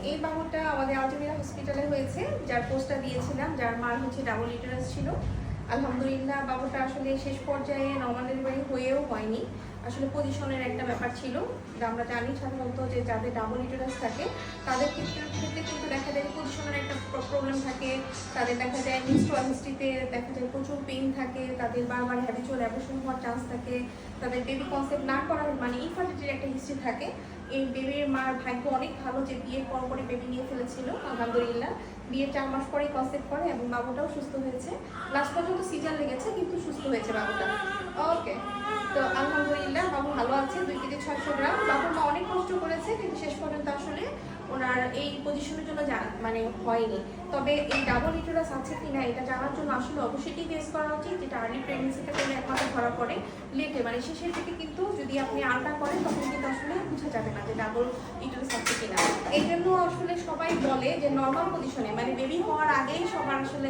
এই বাবুটা আমাদের আলজামিরা হসপিটালে হয়েছে, যার পোস্টটা দিয়েছিলাম, যার মার হচ্ছে ডাবল ইউটেরাস ছিল। আলহামদুলিল্লাহ বাবুটা আসলে শেষ পর্যায়ে নর্মাল ডেলিভারি হয়েও হয়নি। আসলে পজিশনের একটা ব্যাপার ছিল। আমরা জানি সাধারণত যে যাদের ডাবল ইউটেরাস থাকে তাদের ক্ষেত্রে কিন্তু দেখা যায় পজিশনের একটা প্রবলেম থাকে, তাদের দেখা যায় মিনস্ট্রুয়াল হিস্ট্রিতে দেখা যায় প্রচুর পেইন থাকে, তাদের বারবার হ্যাবিচুয়াল অ্যাবর্শন হওয়ার চান্স থাকে, তাদের বেবি কনসেপ্ট না করার মানে ইনফার্টিলিটির একটা হিস্ট্রি থাকে। এই বেবির মার ভাগ্য অনেক ভালো যে বিয়ের পরে বেবি নিয়ে ফেলেছিল আলহামদুলিল্লাহ। বিয়ের 4 মাস পরেই কনসেপ্ট করে এবং বাবুটাও সুস্থ হয়েছে। লাস্ট পর্যন্ত সিজার লেগেছে কিন্তু সুস্থ হয়েছে বাবুটা। ওকে, তো আলহামদুলিল্লাহ বাবু ভালো আছে। 2 কেজি 600 গ্রাম। বাবুর মা অনেক কষ্ট করেছে কিন্তু শেষ পর্যন্ত আসলে ওনার এই পজিশনের জন্য মানে হয়নি। তবে এই ডাবল ইউটেরাস আছে কিনা এটা জানার জন্য আসলে অবশ্যই টেস্ট করা উচিত, যেটা আর্লি প্রেগনেন্সিতে করলে একমাত্র ধরা পড়ে। লেটে মানে শেষের দিকে কিন্তু যদি আপনি আলট্রা করেন তখন কিন্তু আসলে বোঝা যাবে না যে ডাবল ইউটেরাস আছে কিনা। এই জন্য আসলে সবাই বলে যে নর্মাল পজিশনে মানে বেবি হওয়ার আগেই সবার আসলে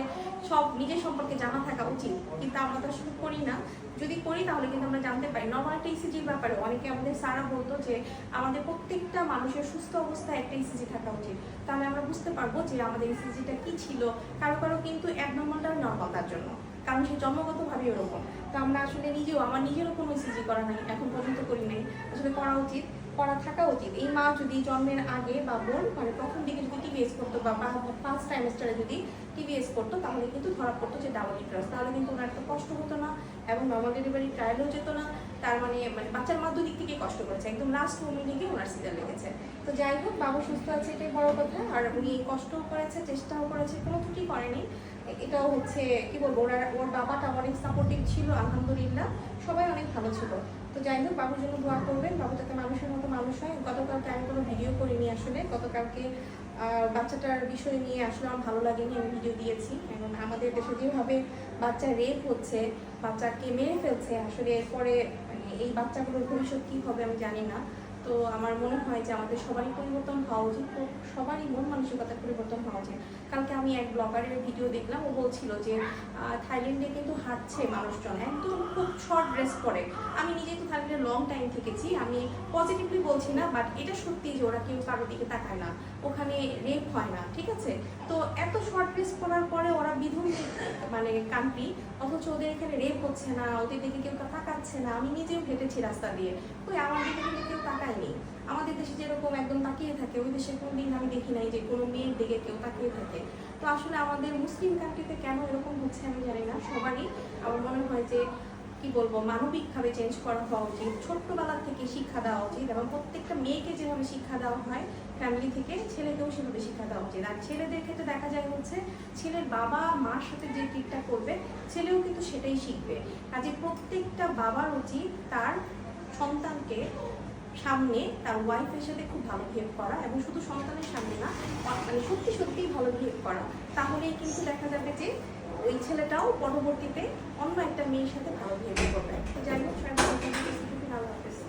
সব নিজের সম্পর্কে জানা থাকা উচিত, কিন্তু আমরা তো আসলে করি না। যদি করি তাহলে কিন্তু আমরা জানতে পারি। নর্মাল একটা ইসিজির ব্যাপারে অনেকে আমাদের স্যাররা বলতো যে আমাদের প্রত্যেকটা মানুষের সুস্থ অবস্থায় একটা ইসিজি থাকা উচিত, তাহলে আমরা বুঝতে পারবো যে আমাদের ইসিজিটা কি ছিল। কারো কারো কিন্তু অ্যাবনর্মালটা নর্মাল তার জন্য, কারণ সে জন্মগতভাবে ওরকম। তো আমরা আসলে আমার নিজেরও কোনো ইসিজি করা নাই, এখন পর্যন্ত করি নাই। আসলে করা উচিত, করা থাকা উচিত। এই মা যদি জন্মের আগে বা বোন মানে প্রথম দিকে যদি টিভিএস করতো বা ফার্স্ট ট্রাইমেস্টারে যদি টিভিএস করতো তাহলে কিন্তু ধরা পড়তো যে ডাবল ইউটেরাস, তাহলে কিন্তু ওনার একটা কষ্ট হতো না এবং নর্মাল ডেলিভারি ট্রায়ালও যেত না। তার মানে বাচ্চার মাধ্যম দিক থেকে কষ্ট করেছে, একদম লাস্ট মোমেন্টে গিয়ে ওনার সিজার লেগেছে। তো যাই হোক বাবু সুস্থ আছে, এটাই বড় কথা। আর উনি কষ্টও করেছে, চেষ্টাও করেছে, কোনো ত্রুটি করেনি। এটাও হচ্ছে কি বলবো, ওর বাবাটা অনেক সাপোর্টিভ ছিল আলহামদুলিল্লাহ, সবাই অনেক ভালো ছিল। তো যাই হোক বাবুর জন্য দোয়া করবেন, বাবু যাতে মানুষের মতো মানুষ হয়। গতকালকে আমি কোনো ভিডিও করিনি আসলে, গতকালকে বাচ্চাটার বিষয় নিয়ে আসলে আমার ভালো লাগেনি, আমি ভিডিও দিয়েছি। এবং আমাদের দেশে যেভাবে বাচ্চা রেপ হচ্ছে, বাচ্চাকে মেরে ফেলছে, আসলে এরপরে মানে এই বাচ্চাগুলোর ভবিষ্যৎ কী হবে আমি জানি না। তো আমার মনে হয় যে আমাদের সবারই পরিবর্তন হওয়া উচিত, সবারই মন মানসিকতার পরিবর্তন হওয়া উচিত। কালকে আমি এক ব্লগারের ভিডিও দেখলাম, ও বলছিল যে থাইল্যান্ডে কিন্তু হাঁটছে মানুষজন একদম খুব শর্ট ড্রেস পরে। আমি নিজেই তো থাইল্যান্ডে লং টাইম থেকেছি, আমি পজিটিভলি বলছি না, বাট এটা সত্যি যে ওরা কেউ কারোর দিকে তাকায় না, ওখানে রেপ হয় না, ঠিক আছে। তো এত শর্ট ড্রেস পরার পরে ওরা বিধর্মী মানে কান্ট্রি, অথচ ওদের এখানে রেপ হচ্ছে না, ওদের দিকে কেউ তাকাচ্ছে না। আমি নিজেও হেঁটেছি রাস্তা দিয়ে, ওই আমার দিকে কিন্তু কেউ তাকায়নি। আমাদের দেশে যেরকম একদম তাকিয়ে থাকে, ওই দেশে কোনোদিন আমি দেখি নাই যে কোনো মেয়ের দিকে কেউ তাকিয়ে থাকে। তো আসলে আমাদের মুসলিম কান্ট্রিতে কেন এরকম হচ্ছে আমি জানি না। সবারই আমার মনে হয় যে কি বলবো, মানবিকভাবে চেঞ্জ করা হওয়া উচিত, ছোট্টবেলা থেকে শিক্ষা দেওয়া উচিত, এবং প্রত্যেকটা মেয়েকে যেভাবে শিক্ষা দেওয়া হয় ফ্যামিলি থেকে, ছেলেকেও সেভাবে শিক্ষা দেওয়া উচিত। আর ছেলেদের ক্ষেত্রে দেখা যায় হচ্ছে ছেলের বাবা মার সাথে যে ট্রিটটা করবে ছেলেও কিন্তু সেটাই শিখবে। কাজে প্রত্যেকটা বাবার উচিত তার সন্তানকে সামনে তার ওয়াইফের সাথে খুব ভালো বিহেভ করা, এবং শুধু সন্তানের সামনে না, মানে সত্যি সত্যিই ভালো বিহেভ করা। তাহলেই কিন্তু দেখা যাবে যে ওই ছেলেটাও পরবর্তীতে অন্য একটা মেয়ের সাথে ভালো বিহেভ করবে। তো যাই হোক, সবাই ভালো থাকবে।